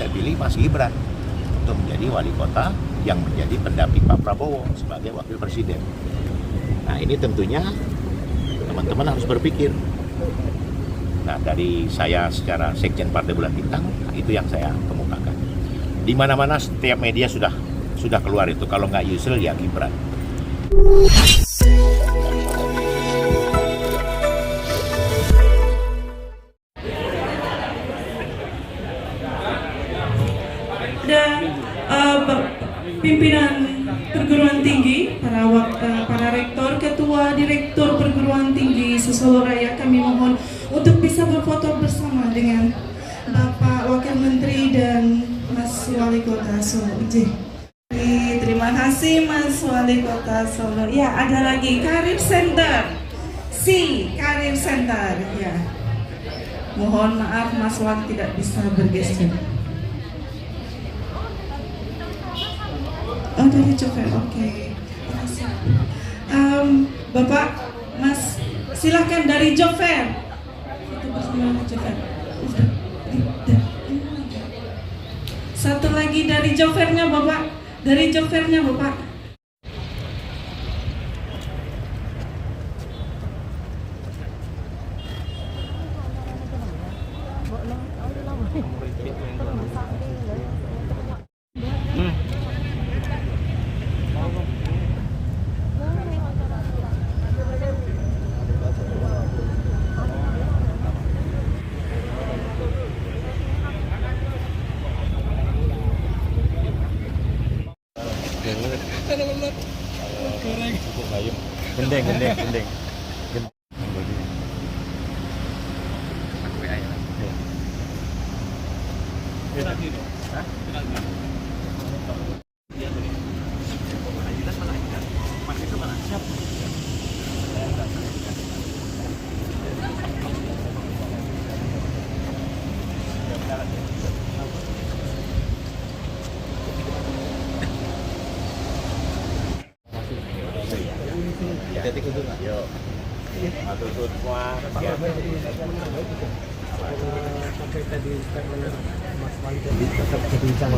saya pilih Mas Gibran untuk menjadi wali kota yang menjadi pendamping Pak Prabowo sebagai wakil presiden. Nah, ini tentunya teman-teman harus berpikir. Nah, dari saya secara Sekjen Partai Bulan Bintang, itu yang saya kemukakan. Di mana-mana setiap media sudah keluar itu. Kalau nggak Yusril ya Gibran. Ada pimpinan perguruan tinggi, para rektor, ketua direktur perguruan tinggi Solo Raya, kami mohon untuk bisa berfoto bersama dengan Bapak Wakil Menteri dan Mas Wali Kota Solo. Terima kasih Mas Wali Kota Solo. Ya, ada lagi Karir Center. Karir Center. Ya. Mohon maaf Mas Wali tidak bisa bergestur. Oh, dari Jover, oke. Bapak, Mas, silakan dari Jover. Foto bersama Jover. Satu lagi dari Jovernya, Bapak. Dari Jovernya, Bapak. Gendeng.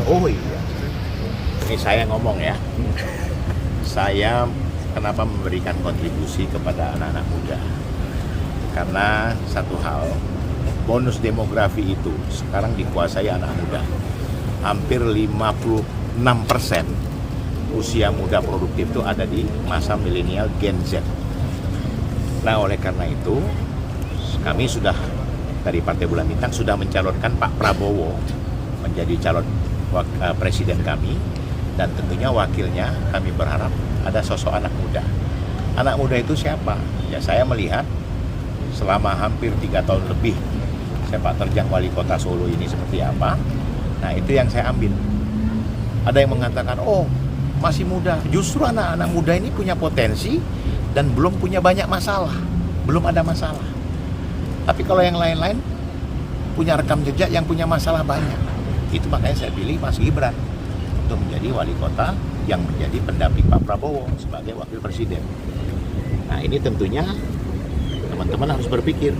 Oh iya, ini saya ngomong ya. Saya kenapa memberikan kontribusi kepada anak-anak muda? Karena satu hal, bonus demografi itu sekarang dikuasai anak muda. Hampir 56% usia muda produktif itu ada di masa milenial Gen Z. Nah, oleh karena itu kami sudah dari Partai Bulan Bintang sudah mencalonkan Pak Prabowo menjadi calon presiden kami, dan tentunya wakilnya kami berharap ada sosok anak muda. Anak muda itu siapa? Ya, saya melihat selama hampir 3 tahun lebih sepak terjang wali kota Solo ini seperti apa. Nah, itu yang saya ambil. Ada yang mengatakan, oh masih muda. Justru anak-anak muda ini punya potensi dan belum punya banyak masalah, belum ada masalah. Tapi kalau yang lain-lain punya rekam jejak yang punya masalah banyak. Itu makanya saya pilih Mas Gibran untuk menjadi wali kota yang menjadi pendamping Pak Prabowo sebagai wakil presiden. Nah, ini tentunya teman-teman harus berpikir.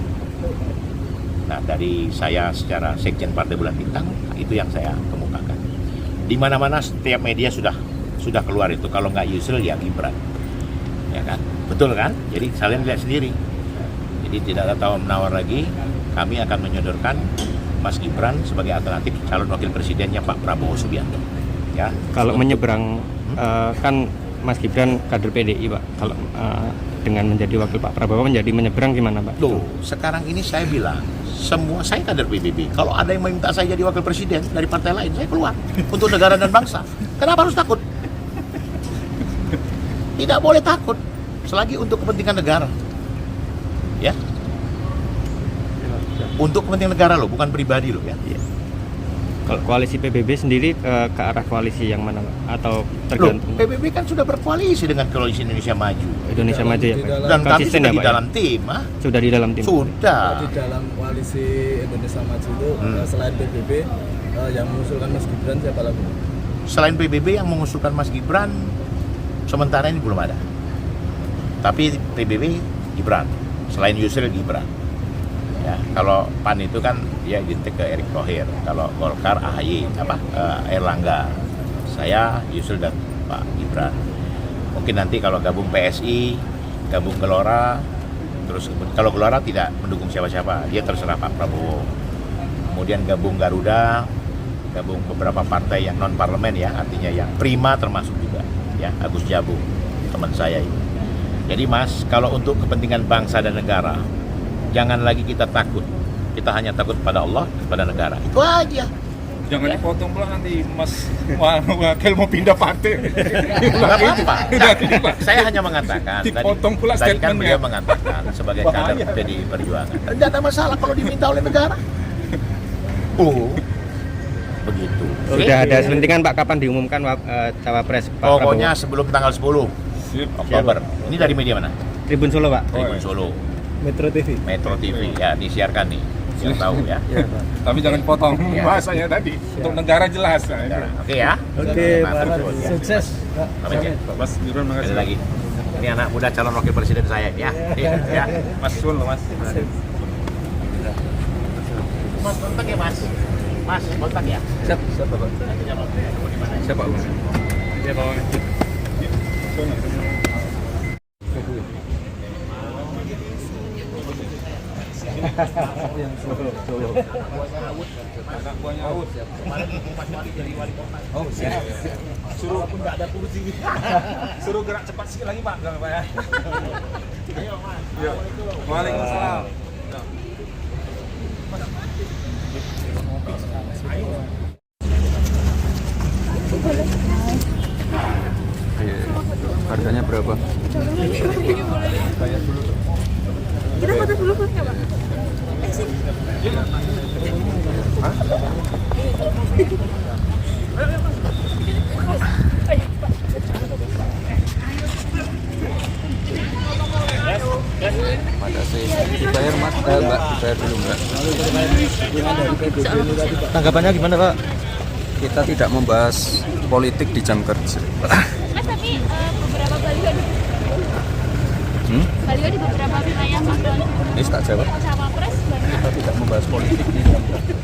Nah, dari saya secara Sekjen Partai Bulan Bintang, itu yang saya kemukakan. Di mana-mana setiap media sudah keluar itu. Kalau nggak Yusril ya Gibran. Ya kan? Betul kan? Jadi kalian lihat sendiri. Jadi tidak ada tawar-menawar lagi. Kami akan menyodorkan Mas Gibran sebagai alternatif calon wakil presidennya Pak Prabowo Subianto. Ya. Kalau menyeberang kan Mas Gibran kader PDI, Pak. Kalau dengan menjadi wakil Pak Prabowo menyeberang gimana, Pak? Loh, sekarang ini saya bilang semua saya kader PBB. Kalau ada yang meminta saya jadi wakil presiden dari partai lain, saya keluar untuk negara dan bangsa. Kenapa harus takut? Tidak boleh takut selagi untuk kepentingan negara. Ya. Untuk kepentingan negara loh, bukan pribadi loh ya. Kalau koalisi PBB sendiri ke arah koalisi yang mana, Pak? Atau tergantung? Loh, PBB kan sudah berkoalisi dengan Koalisi Indonesia Maju. Indonesia Maju ya, Pak? Dan kami Konsisten sudah ya, di Pak, dalam tim, Sudah di dalam tim? Sudah. Di dalam koalisi Indonesia Maju itu selain PBB yang mengusulkan Mas Gibran siapa lagi? Selain PBB yang mengusulkan Mas Gibran, sementara ini belum ada. Tapi PBB Gibran, selain Yusril Gibran. Ya, kalau PAN itu kan dia identik ke Erick Thohir, kalau Golkar AHY, Erlangga, saya Yusril dan Pak Gibran. Mungkin nanti kalau gabung PSI, gabung Gelora, terus kalau Gelora tidak mendukung siapa-siapa, dia terserah Pak Prabowo. Kemudian gabung Garuda, gabung beberapa partai yang non parlemen ya, artinya yang prima termasuk juga ya, Agus Jabung, teman saya ini. Jadi Mas, kalau untuk kepentingan bangsa dan negara, jangan lagi kita takut. Kita hanya takut pada Allah, pada negara. Itu aja. Jangan dipotong pula nanti Mas Wakil mau pindah partai. Nggak apa-apa. Nah, saya hanya mengatakan Dipotong pula tadi kan statementnya. beliau mengatakan sebagai kader PDI Perjuangan. Tidak ada masalah kalau diminta oleh negara. Begitu. Sudah ada selentingan Pak, kapan diumumkan cawapres Pak Pokoknya Prabowo? sebelum tanggal 10 Oktober. Ini dari media mana? Tribun Solo Pak. Tribun Solo, Metro TV. Metro TV. Ya, disiarkan nih. Yang tahu ya. Tapi jangan potong Ya. bahasanya tadi. Untuk negara jelas. Nah, ini. Oke ya. Oke, Nah, Pak Rar. terus, ya. Sukses. Pamit ya. Mas Gibran, makasih. Ada lagi. Ini anak muda calon wakil presiden saya ya. Ya. Mas Sul, Mas. Mas kontak ya Mas. Mas kontak ya. Siapa Pak? Siapa Pak? Ya Pak. Anak buahnya Aus. Oh, siap. Suruh pun enggak ada kursi. Suruh gerak cepat sikit lagi, Pak. Enggak, Pak ya. Ayo, Mas. Waalaikumsalam. Harganya berapa? Kita foto dulu fotonya, Pak. Sini. Dibayar Mas, Mbak, dibayar dulu Mbak. Tanggapannya gimana Pak? Kita tidak membahas politik di jam kerja. Mas, tapi beberapa baliho di baliho di beberapa wilayah Pak. Ini tak jawab. Cawapres banyak. Kita tidak membahas politik di jam kerja.